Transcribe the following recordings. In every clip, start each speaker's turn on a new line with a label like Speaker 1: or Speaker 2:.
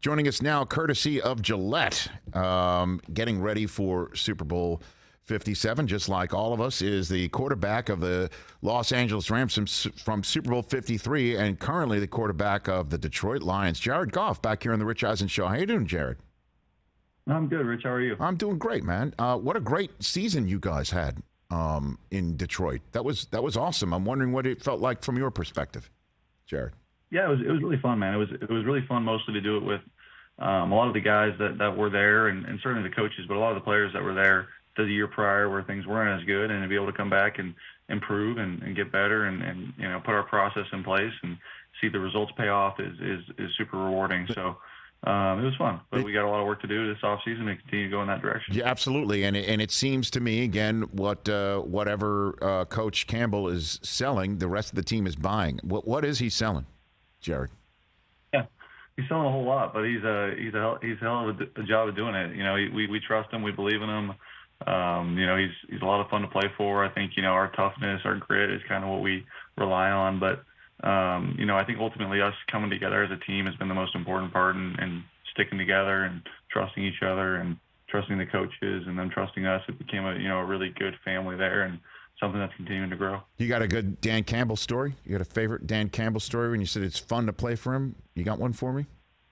Speaker 1: Joining us now, courtesy of Gillette, getting ready for Super Bowl 57, just like all of us, is the quarterback of the Los Angeles Rams from Super Bowl 53 and currently the quarterback of the Detroit Lions, Jared Goff, back here on the Rich Eisen Show. How you doing, Jared?
Speaker 2: I'm good, Rich. How are you?
Speaker 1: I'm doing great, man. What a great season you guys had in Detroit. That was awesome. I'm wondering what it felt like from your perspective, Jared.
Speaker 2: Yeah, it was really fun, man. It was really fun mostly to do it with a lot of the guys that were there and certainly the coaches, but a lot of the players that were there the year prior where things weren't as good, and to be able to come back and improve and get better and you know, put our process in place and see the results pay off is super rewarding. So it was fun, but we got a lot of work to do this offseason to continue to go in that direction.
Speaker 1: Yeah, absolutely. And it seems to me, again, whatever Coach Campbell is selling, the rest of the team is buying. What is he selling, Jared?
Speaker 2: Yeah, he's selling a whole lot, but he's a hell of a job of doing it. You know, we trust him, we believe in him. You know, he's a lot of fun to play for. I think, you know, our toughness, our grit is kind of what we rely on. But, you know, I think ultimately us coming together as a team has been the most important part, and sticking together and trusting each other and trusting the coaches and them trusting us. It became a really good family there and something that's continuing to grow. You
Speaker 1: got a good Dan Campbell story? You got a favorite Dan Campbell story when you said it's fun to play for him? You got one for me,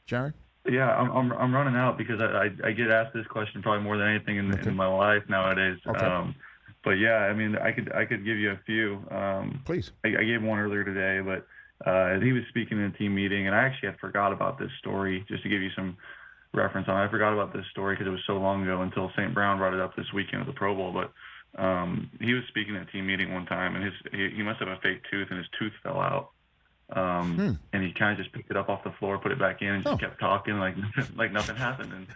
Speaker 1: Jared?
Speaker 2: Yeah, I'm running out because I get asked this question probably more than anything in my life nowadays.
Speaker 1: Okay.
Speaker 2: But yeah, I mean, I could give you a few.
Speaker 1: Please.
Speaker 2: I gave one earlier today, but he was speaking in a team meeting, and I actually had forgot about this story. Just to give you some reference on it, I forgot about this story because it was so long ago until St. Brown brought it up this weekend at the Pro Bowl. But he was speaking at a team meeting one time, and he must have a fake tooth, and his tooth fell out. And he kind of just picked it up off the floor, put it back in, and just kept talking like nothing happened.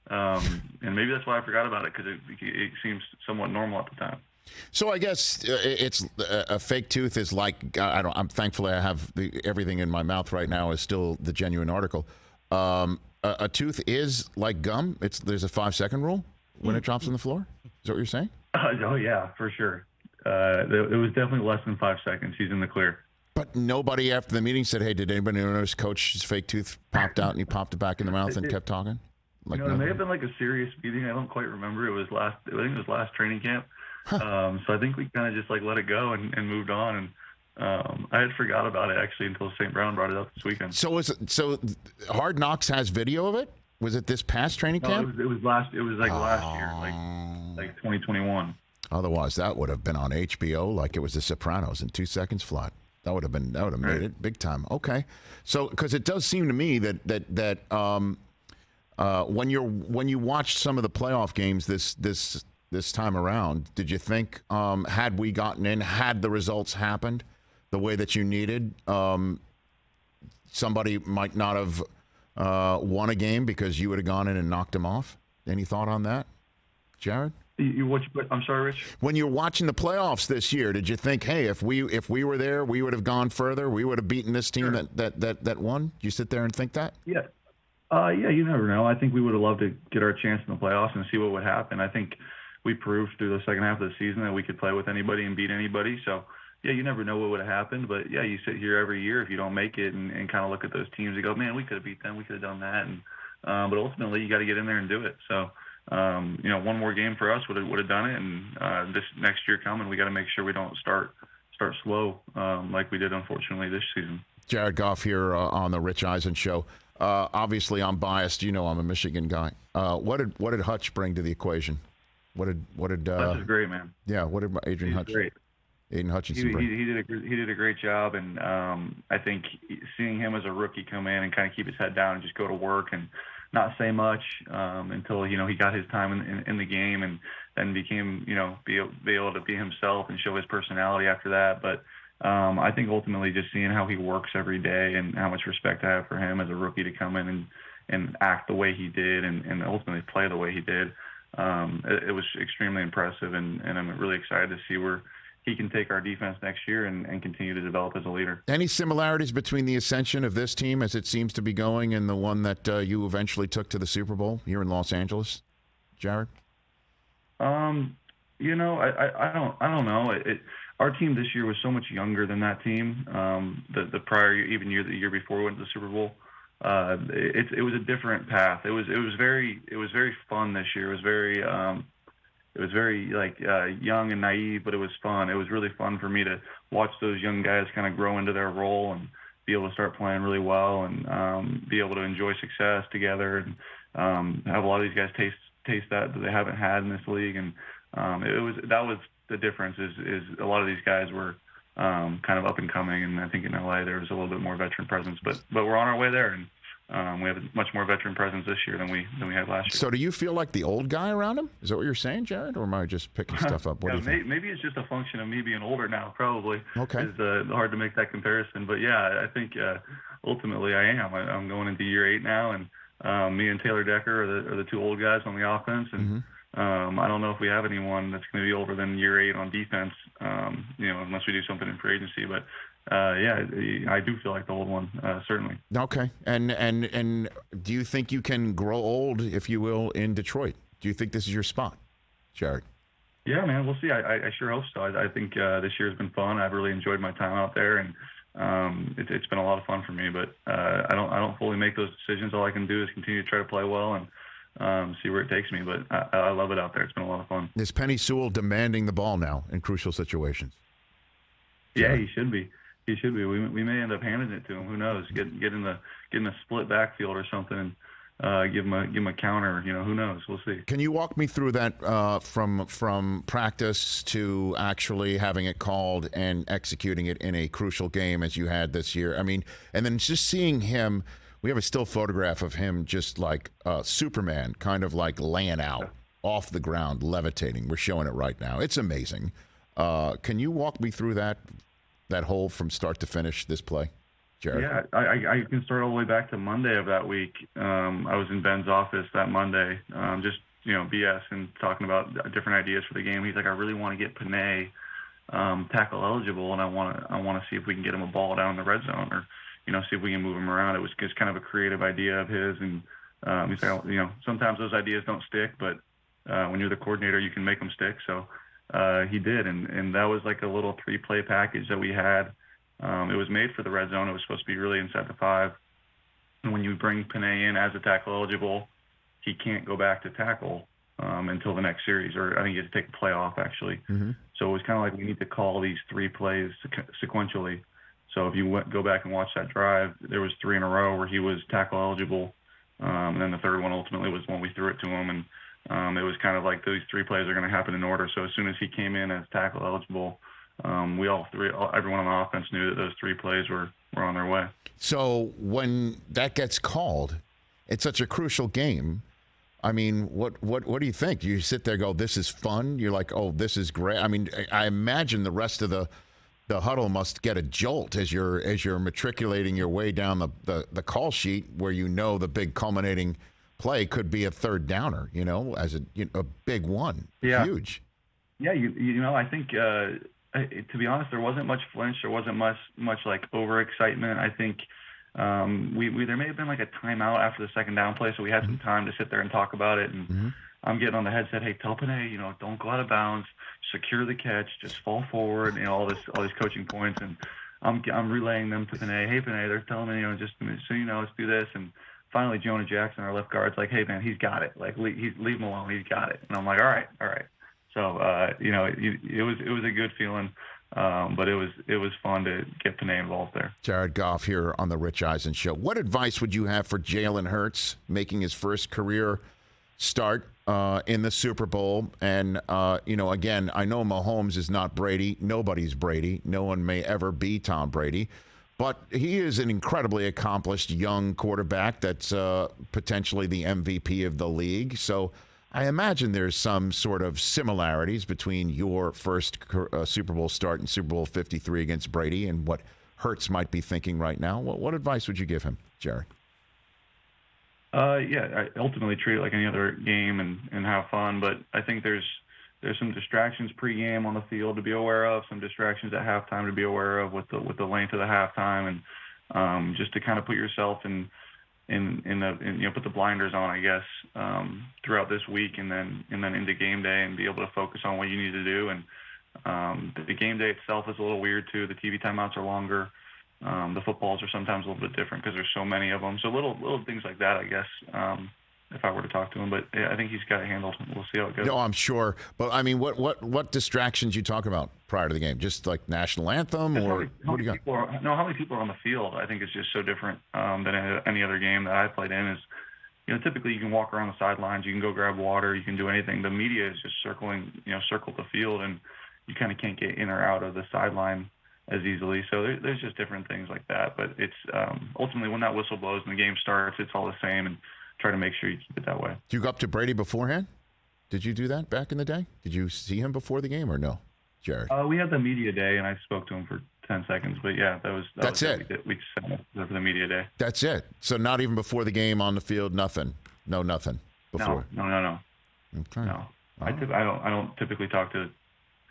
Speaker 2: And maybe that's why I forgot about it, because it seems somewhat normal at the time.
Speaker 1: So I guess it's a fake tooth is like, I'm thankfully I have everything in my mouth right now is still the genuine article. A tooth is like gum. There's a 5-second rule when it drops on the floor. Is that what you're saying?
Speaker 2: Oh yeah, for sure. It was definitely less than 5 seconds. He's in the clear.
Speaker 1: But nobody after the meeting said, hey, did anybody notice Coach's fake tooth popped out and he popped it back in the mouth and kept talking?
Speaker 2: Like, it may have been like a serious meeting. I don't quite remember. I think it was last training camp. So I think we kind of just let it go and moved on. And I had forgot about it actually until St. Brown brought it up this weekend.
Speaker 1: So Hard Knocks has video of it? Was it this past training camp?
Speaker 2: No, it was last year, like 2021.
Speaker 1: Otherwise, that would have been on HBO like it was The Sopranos in 2 seconds flat. That would have made it big time. Okay, so because it does seem to me that when you watched some of the playoff games this time around, did you think had we gotten in, had the results happened the way that you needed, somebody might not have won a game because you would have gone in and knocked them off? Any thought on that, Jared?
Speaker 2: I'm sorry, Rich?
Speaker 1: When you're watching the playoffs this year, did you think, hey, if we were there, we would have gone further, we would have beaten this team that won? Did you sit there and think that?
Speaker 2: Yeah. Yeah, you never know. I think we would have loved to get our chance in the playoffs and see what would happen. I think we proved through the second half of the season that we could play with anybody and beat anybody. So, yeah, you never know what would have happened. But, yeah, you sit here every year if you don't make it and kind of look at those teams and go, man, we could have beat them. We could have done that. And but ultimately, you got to get in there and do it. So, you know, one more game for us would have done it. And this next year coming, we got to make sure we don't start slow like we did, unfortunately, this season.
Speaker 1: Jared Goff here on the Rich Eisen Show. Obviously, I'm biased. You know, I'm a Michigan guy. What did Hutch bring to the equation? What did
Speaker 2: Hutch is great, man.
Speaker 1: Yeah, what did Aidan Hutchinson bring?
Speaker 2: He did a great job, and I think seeing him as a rookie come in and kind of keep his head down and just go to work and not say much until he got his time in the game, and then became be able to be himself and show his personality after that. But I think ultimately just seeing how he works every day and how much respect I have for him as a rookie to come in and act the way he did and ultimately play the way he did. It was extremely impressive, and I'm really excited to see where he can take our defense next year and continue to develop as a leader.
Speaker 1: Any similarities between the ascension of this team as it seems to be going and the one that you eventually took to the Super Bowl here in Los Angeles, Jared?
Speaker 2: I don't know. Our team this year was so much younger than that team. The prior year, even the year before we went to the Super Bowl. it was a different path. It was very fun this year. It was very like young and naive, but it was fun. It was really fun for me to watch those young guys kind of grow into their role and be able to start playing really well and be able to enjoy success together and have a lot of these guys taste that they haven't had in this league. And that was the difference is a lot of these guys were kind of up and coming, and I think in LA there was a little bit more veteran presence, but we're on our way there, and we have a much more veteran presence this year than we had last year.
Speaker 1: So do you feel like the old guy around him? Is that what you're saying, Jared, or am I just picking stuff up? What do you think?
Speaker 2: Maybe it's just a function of me being older now. Probably.
Speaker 1: Okay.
Speaker 2: It's hard to make that comparison, but yeah, I think ultimately I am. I'm going into year 8 now, and me and Taylor Decker are the two old guys on the offense, and I don't know if we have anyone that's going to be older than year 8 on defense, unless we do something in free agency. But yeah, I do feel like the old one, certainly.
Speaker 1: Okay. And do you think you can grow old, if you will, in Detroit? Do you think this is your spot, Jared?
Speaker 2: Yeah, man, we'll see. I sure hope so. I think this year has been fun. I've really enjoyed my time out there, and it's been a lot of fun for me. But I don't fully make those decisions. All I can do is continue to try to play well and see where it takes me. But I love it out there. It's been a lot of fun.
Speaker 1: Is Penei Sewell demanding the ball now in crucial situations?
Speaker 2: Yeah, he should be. He should be. We may end up handing it to him. Who knows? Get in the split backfield or something and give him a counter. Who knows? We'll see.
Speaker 1: Can you walk me through that from practice to actually having it called and executing it in a crucial game as you had this year? I mean, and then just seeing him. We have a still photograph of him just like Superman, kind of like laying out off the ground, levitating. We're showing it right now. It's amazing. Can you walk me through that whole from start to finish, this play, Jared?
Speaker 2: Yeah, I can start all the way back to Monday of that week. I was in Ben's office that Monday, just BS and talking about different ideas for the game. He's like, I really want to get Penei tackle eligible, and I want to see if we can get him a ball down in the red zone, or see if we can move him around. It was just kind of a creative idea of his, and he's like, sometimes those ideas don't stick, but when you're the coordinator, you can make them stick. So he did, and that was like a little 3-play package that we had. It was made for the red zone. It was supposed to be really inside the 5. And when you bring Penei in as a tackle eligible, he can't go back to tackle until the next series, or I think he has to take a play off, actually. Mm-hmm. So it was kind of like we need to call these 3 plays sequentially. So if you go back and watch that drive, there was 3 in a row where he was tackle eligible, and then the third one ultimately was when we threw it to him, and it was kind of like those 3 plays are going to happen in order. So as soon as he came in as tackle eligible, everyone on the offense knew that those 3 plays were on their way.
Speaker 1: So when that gets called, it's such a crucial game. I mean, what do you think? You sit there and go, this is fun? You're like, oh, this is great. I mean, I imagine the rest of the huddle must get a jolt as you're matriculating your way down the call sheet, where the big culminating play could be a third downer, as a big one.
Speaker 2: Yeah.
Speaker 1: Huge.
Speaker 2: Yeah, I think to be honest, there wasn't much flinch. There wasn't much like overexcitement. I think there may have been like a timeout after the second down play, so we had some time to sit there and talk about it. And I'm getting on the headset, hey, tell Penei, don't go out of bounds, secure the catch, just fall forward, all these coaching points. And I'm relaying them to Penei. Hey, Penei, they're telling me, just so let's do this. And finally, Jonah Jackson, our left guard's like, hey, man, he's got it. Like, leave him alone. He's got it. And I'm like, all right. So, it was a good feeling, but it was fun to get Penei involved there.
Speaker 1: Jared Goff here on the Rich Eisen Show. What advice would you have for Jalen Hurts making his first career start in the Super Bowl? And, again, I know Mahomes is not Brady. Nobody's Brady. No one may ever be Tom Brady. But he is an incredibly accomplished young quarterback that's potentially the MVP of the league. So I imagine there's some sort of similarities between your first Super Bowl start in Super Bowl 53 against Brady and what Hurts might be thinking right now. What advice would you give him, Jared?
Speaker 2: I ultimately treat it like any other game and have fun. But I think there's some distractions pregame on the field to be aware of, some distractions at halftime to be aware of with the length of the halftime, and just to kind of put yourself in put the blinders on, I guess, throughout this week and then into game day and be able to focus on what you need to do. And the game day itself is a little weird too. The TV timeouts are longer. The footballs are sometimes a little bit different because there's so many of them. So little things like that, I guess. If I were to talk to him, but I think he's got it handled. We'll see how it goes.
Speaker 1: No, I'm sure. But I mean, what distractions you talking about prior to the game? Just like national anthem, or what do you got?
Speaker 2: How many people are on the field? I think it's just so different than any other game that I played in. Is typically you can walk around the sidelines, you can go grab water, you can do anything. The media is just circle the field, and you kind of can't get in or out of the sideline as easily. So there's just different things like that. But it's ultimately when that whistle blows and the game starts, it's all the same, and try to make sure you keep it that way.
Speaker 1: Do you go up to Brady beforehand? Did you do that back in the day? Did you see him before the game or no, Jared?
Speaker 2: We had the media day, and I spoke to him for 10 seconds. But, yeah,
Speaker 1: that's it.
Speaker 2: We sent him for the media day.
Speaker 1: That's it. So not even before the game on the field, nothing? No, nothing before?
Speaker 2: No.
Speaker 1: Okay.
Speaker 2: No. I don't typically talk to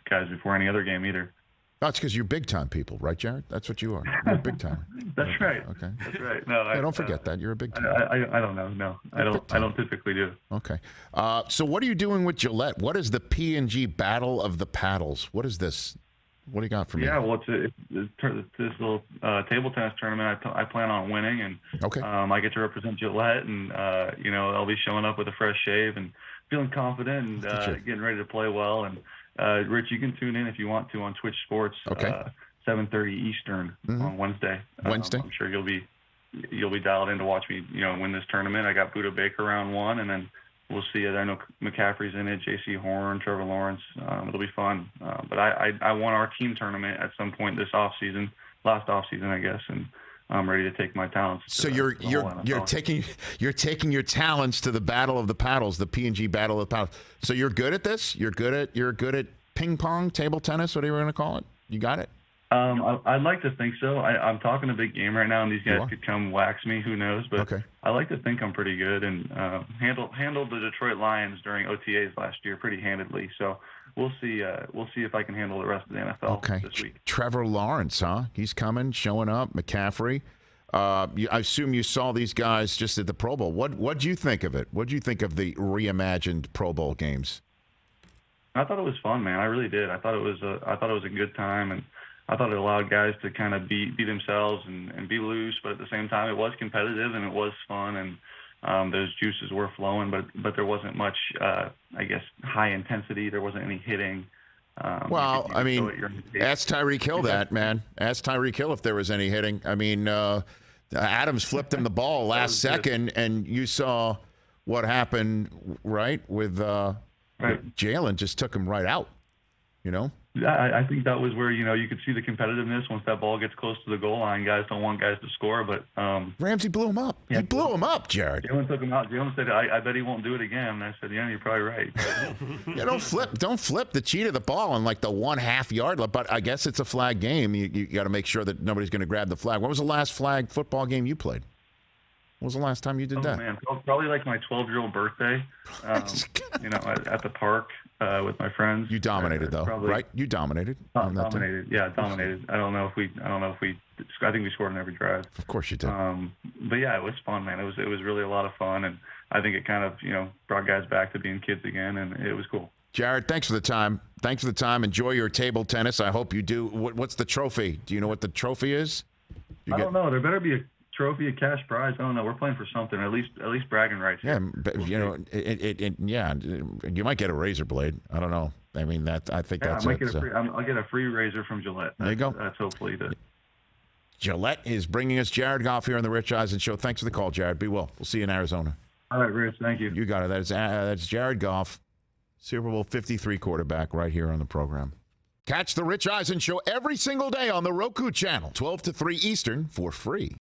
Speaker 2: guys before any other game either.
Speaker 1: That's because you're big-time people, right, Jared? That's what you are. You're a big-timer.
Speaker 2: That's
Speaker 1: okay.
Speaker 2: right.
Speaker 1: Okay.
Speaker 2: That's right. No,
Speaker 1: don't forget that. You're a big-timer.
Speaker 2: I don't know. No, I don't typically do.
Speaker 1: Okay. So what are you doing with Gillette? What is the P&G Battle of the Paddles? What is this? What do you got for me?
Speaker 2: Yeah, well, it's this little table tennis tournament I plan on winning, and
Speaker 1: okay.
Speaker 2: I get to represent Gillette, and I'll be showing up with a fresh shave and feeling confident and getting ready to play well. And Rich, you can tune in if you want to on Twitch Sports, 7:30 Eastern on Wednesday.
Speaker 1: Wednesday.
Speaker 2: I'm sure you'll be dialed in to watch me, win this tournament. I got Buda Baker round one, and then we'll see it. I know McCaffrey's in it, J.C. Horn, Trevor Lawrence. It'll be fun. But I won our team tournament at some point this last offseason, I guess, and I'm ready to take my talents.
Speaker 1: So you're taking your talents to the Battle of the Paddles, the P&G Battle of the Paddles. So you're good at this. You're good at ping pong, table tennis, whatever you're going to call it. You got it.
Speaker 2: I'd like to think so. I'm talking a big game right now, and these guys could come wax me. Who knows? But I like to think I'm pretty good, and handled the Detroit Lions during OTAs last year pretty handedly. So we'll see. We'll see if I can handle the rest of the NFL this week. Trevor
Speaker 1: Lawrence, huh? He's coming, showing up. McCaffrey. I assume you saw these guys just at the Pro Bowl. What do you think of it? What do you think of the reimagined Pro Bowl games?
Speaker 2: I thought it was fun, man. I really did. I thought it was a good time, and I thought it allowed guys to kind of be themselves and be loose, but at the same time, it was competitive and it was fun, and those juices were flowing, but there wasn't much, I guess, high intensity. There wasn't any hitting.
Speaker 1: Well, I mean, ask Tyreek Hill that, man. Ask Tyreek Hill if there was any hitting. I mean, Adams flipped him the ball last second, and you saw what happened, right, with Jalen just took him right out,
Speaker 2: I think that was where, you could see the competitiveness once that ball gets close to the goal line. Guys don't want guys to score, but
Speaker 1: Ramsey blew him up. Yeah, he blew him up, Jared.
Speaker 2: Jalen took him out. Jalen said, I bet he won't do it again. And I said, yeah, you're probably right.
Speaker 1: Yeah, don't flip the cheat of the ball on like the 1/2 yard. But I guess it's a flag game. You got to make sure that nobody's going to grab the flag. When was the last flag football game you played? When was the last time you did that?
Speaker 2: Man, probably like my 12-year-old birthday, at the park with my friends.
Speaker 1: You dominated though, right? You dominated.
Speaker 2: Dominated. Yeah, dominated. I don't know if we. I think we scored on every drive.
Speaker 1: Of course you did.
Speaker 2: But yeah, it was fun, man. It was really a lot of fun, and I think it kind of brought guys back to being kids again, and it was cool.
Speaker 1: Jared, thanks for the time. Enjoy your table tennis. I hope you do. What's the trophy? Do you know what the trophy is?
Speaker 2: I don't know. There better be a trophy, a cash prize. I don't know. We're playing for something. At least bragging rights.
Speaker 1: Yeah, but, you might get a razor blade. I don't know. I mean, I think that's it.
Speaker 2: I'll get a free razor from Gillette.
Speaker 1: There you go.
Speaker 2: That's hopefully the.
Speaker 1: Gillette is bringing us Jared Goff here on the Rich Eisen Show. Thanks for the call, Jared. Be well. We'll see you in Arizona.
Speaker 2: All right, Rich. Thank you.
Speaker 1: You got it. That's Jared Goff, Super Bowl 53 quarterback, right here on the program. Catch the Rich Eisen Show every single day on the Roku channel, 12 to 3 Eastern, for free.